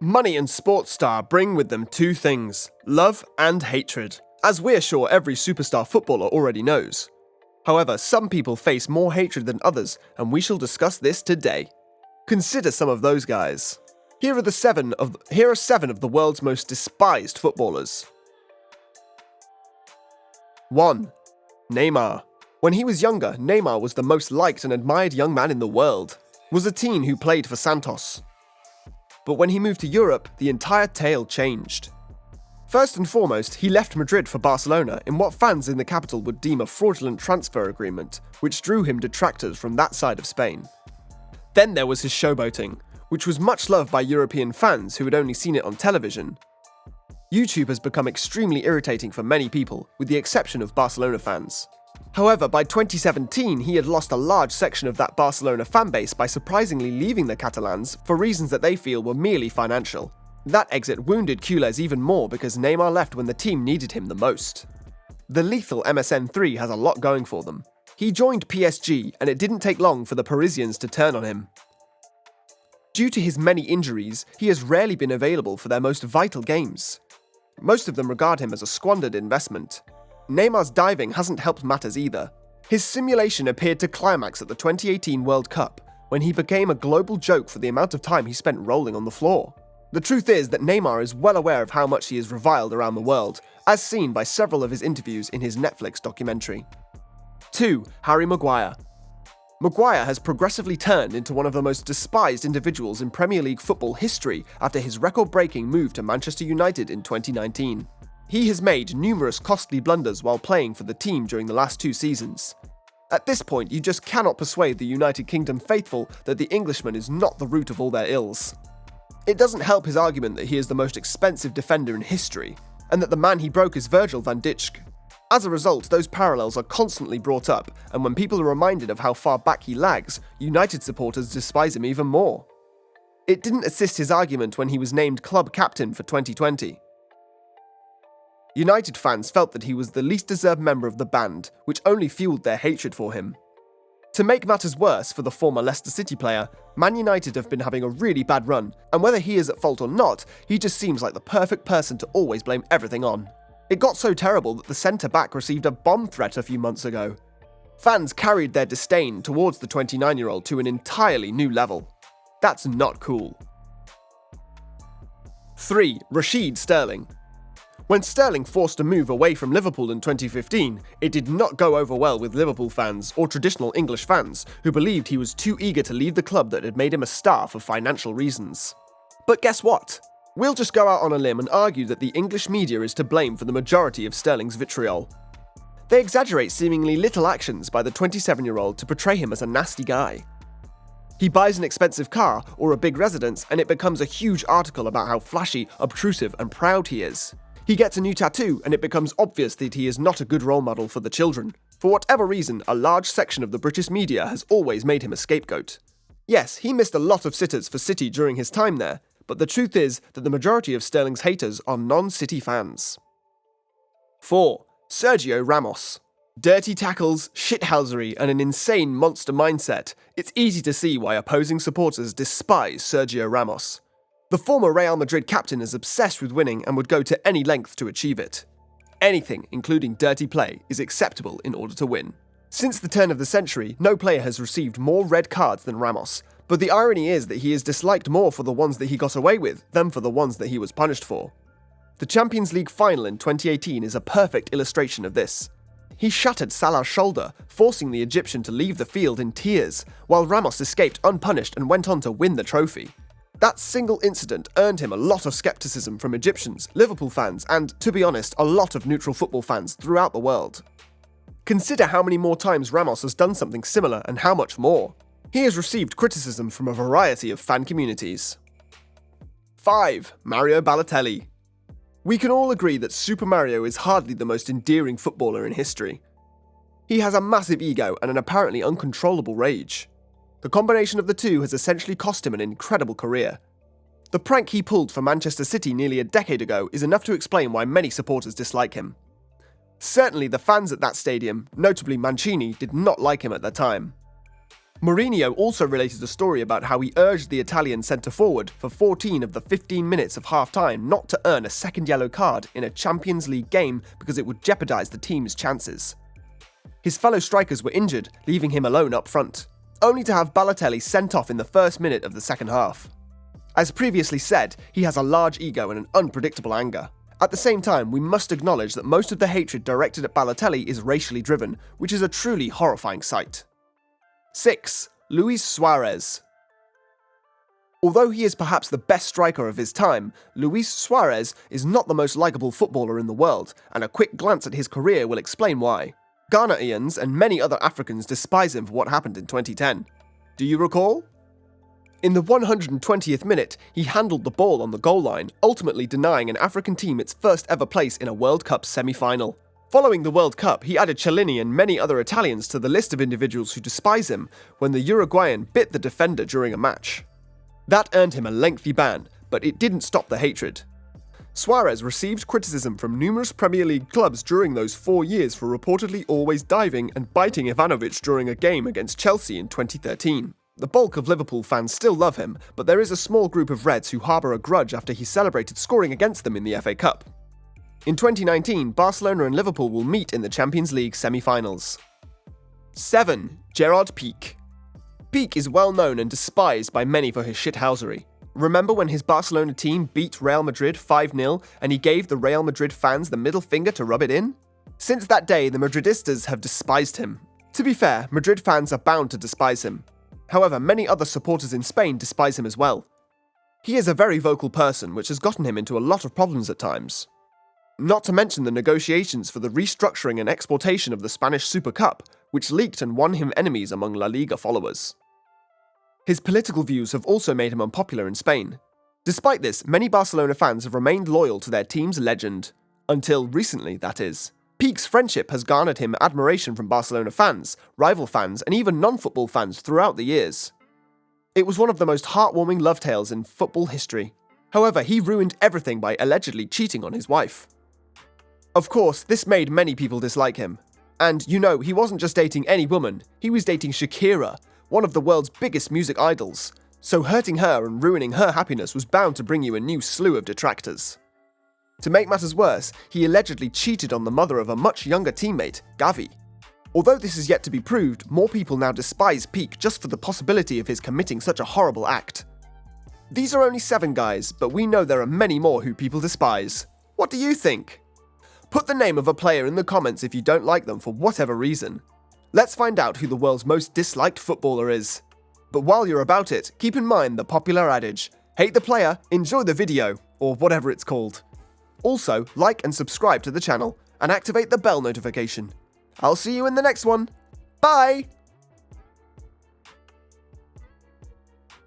Money and sports star bring with them two things: love and hatred, as we're sure every superstar footballer already knows. However, some people face more hatred than others, and we shall discuss this today. Consider some of those guys. Here are seven of the world's most despised footballers. 1. Neymar. When he was younger, Neymar was the most liked and admired young man in the world. Was a teen who played for Santos. But when he moved to Europe, the entire tale changed. First and foremost, he left Madrid for Barcelona in what fans in the capital would deem a fraudulent transfer agreement, which drew him detractors from that side of Spain. Then there was his showboating, which was much loved by European fans who had only seen it on television. YouTube has become extremely irritating for many people, with the exception of Barcelona fans. However, by 2017, he had lost a large section of that Barcelona fanbase by surprisingly leaving the Catalans for reasons that they feel were merely financial. That exit wounded culés even more because Neymar left when the team needed him the most. The lethal MSN3 has a lot going for them. He joined PSG, and it didn't take long for the Parisians to turn on him. Due to his many injuries, he has rarely been available for their most vital games. Most of them regard him as a squandered investment. Neymar's diving hasn't helped matters either. His simulation appeared to climax at the 2018 World Cup, when he became a global joke for the amount of time he spent rolling on the floor. The truth is that Neymar is well aware of how much he is reviled around the world, as seen by several of his interviews in his Netflix documentary. 2. Harry Maguire. Maguire has progressively turned into one of the most despised individuals in Premier League football history after his record-breaking move to Manchester United in 2019. He has made numerous costly blunders while playing for the team during the last 2 seasons. At this point, you just cannot persuade the United Kingdom faithful that the Englishman is not the root of all their ills. It doesn't help his argument that he is the most expensive defender in history, and that the man he broke is Virgil van Dijk. As a result, those parallels are constantly brought up, and when people are reminded of how far back he lags, United supporters despise him even more. It didn't assist his argument when he was named club captain for 2020. United fans felt that he was the least deserved member of the band, which only fueled their hatred for him. To make matters worse for the former Leicester City player, Man United have been having a really bad run, and whether he is at fault or not, he just seems like the perfect person to always blame everything on. It got so terrible that the centre-back received a bomb threat a few months ago. Fans carried their disdain towards the 29-year-old to an entirely new level. That's not cool. 3. Raheem Sterling. When Sterling forced a move away from Liverpool in 2015, it did not go over well with Liverpool fans or traditional English fans who believed he was too eager to leave the club that had made him a star for financial reasons. But guess what? We'll just go out on a limb and argue that the English media is to blame for the majority of Sterling's vitriol. They exaggerate seemingly little actions by the 27-year-old to portray him as a nasty guy. He buys an expensive car or a big residence and it becomes a huge article about how flashy, obtrusive and proud he is. He gets a new tattoo and it becomes obvious that he is not a good role model for the children. For whatever reason, a large section of the British media has always made him a scapegoat. Yes, he missed a lot of sitters for City during his time there, but the truth is that the majority of Sterling's haters are non-City fans. 4. Sergio Ramos. Dirty tackles, shithousery, and an insane monster mindset. It's easy to see why opposing supporters despise Sergio Ramos. The former Real Madrid captain is obsessed with winning and would go to any length to achieve it. Anything, including dirty play, is acceptable in order to win. Since the turn of the century, no player has received more red cards than Ramos, but the irony is that he is disliked more for the ones that he got away with than for the ones that he was punished for. The Champions League final in 2018 is a perfect illustration of this. He shattered Salah's shoulder, forcing the Egyptian to leave the field in tears, while Ramos escaped unpunished and went on to win the trophy. That single incident earned him a lot of skepticism from Egyptians, Liverpool fans, and, to be honest, a lot of neutral football fans throughout the world. Consider how many more times Ramos has done something similar and how much more. He has received criticism from a variety of fan communities. 5. Mario Balotelli. We can all agree that Super Mario is hardly the most endearing footballer in history. He has a massive ego and an apparently uncontrollable rage. The combination of the two has essentially cost him an incredible career. The prank he pulled for Manchester City nearly a decade ago is enough to explain why many supporters dislike him. Certainly the fans at that stadium, notably Mancini, did not like him at the time. Mourinho also related a story about how he urged the Italian centre-forward for 14 of the 15 minutes of half-time not to earn a second yellow card in a Champions League game because it would jeopardise the team's chances. His fellow strikers were injured, leaving him alone up front, only to have Balotelli sent off in the first minute of the second half. As previously said, he has a large ego and an unpredictable anger. At the same time, we must acknowledge that most of the hatred directed at Balotelli is racially driven, which is a truly horrifying sight. 6. Luis Suarez. Although he is perhaps the best striker of his time, Luis Suarez is not the most likeable footballer in the world, and a quick glance at his career will explain why. Ghanaians and many other Africans despise him for what happened in 2010. Do you recall? In the 120th minute, he handled the ball on the goal line, ultimately denying an African team its first ever place in a World Cup semi-final. Following the World Cup, he added Chiellini and many other Italians to the list of individuals who despise him when the Uruguayan bit the defender during a match. That earned him a lengthy ban, but it didn't stop the hatred. Suarez received criticism from numerous Premier League clubs during those 4 years for reportedly always diving and biting Ivanovic during a game against Chelsea in 2013. The bulk of Liverpool fans still love him, but there is a small group of Reds who harbour a grudge after he celebrated scoring against them in the FA Cup. In 2019, Barcelona and Liverpool will meet in the Champions League semi-finals. 7. Gerard Piqué. Piqué is well known and despised by many for his shithousery. Remember when his Barcelona team beat Real Madrid 5-0 and he gave the Real Madrid fans the middle finger to rub it in? Since that day, the Madridistas have despised him. To be fair, Madrid fans are bound to despise him. However, many other supporters in Spain despise him as well. He is a very vocal person, which has gotten him into a lot of problems at times. Not to mention the negotiations for the restructuring and exportation of the Spanish Super Cup, which leaked and won him enemies among La Liga followers. His political views have also made him unpopular in Spain. Despite this, many Barcelona fans have remained loyal to their team's legend. Until recently, that is. Piqué's friendship has garnered him admiration from Barcelona fans, rival fans, and even non-football fans throughout the years. It was one of the most heartwarming love tales in football history. However, he ruined everything by allegedly cheating on his wife. Of course, this made many people dislike him. And, you know, he wasn't just dating any woman, he was dating Shakira, one of the world's biggest music idols. So hurting her and ruining her happiness was bound to bring you a new slew of detractors. To make matters worse, he allegedly cheated on the mother of a much younger teammate, Gavi. Although this is yet to be proved, more people now despise Piqué just for the possibility of his committing such a horrible act. These are only 7 guys, but we know there are many more who people despise. What do you think? Put the name of a player in the comments if you don't like them for whatever reason. Let's find out who the world's most disliked footballer is. But while you're about it, keep in mind the popular adage, hate the player, enjoy the video, or whatever it's called. Also, like and subscribe to the channel, and activate the bell notification. I'll see you in the next one. Bye!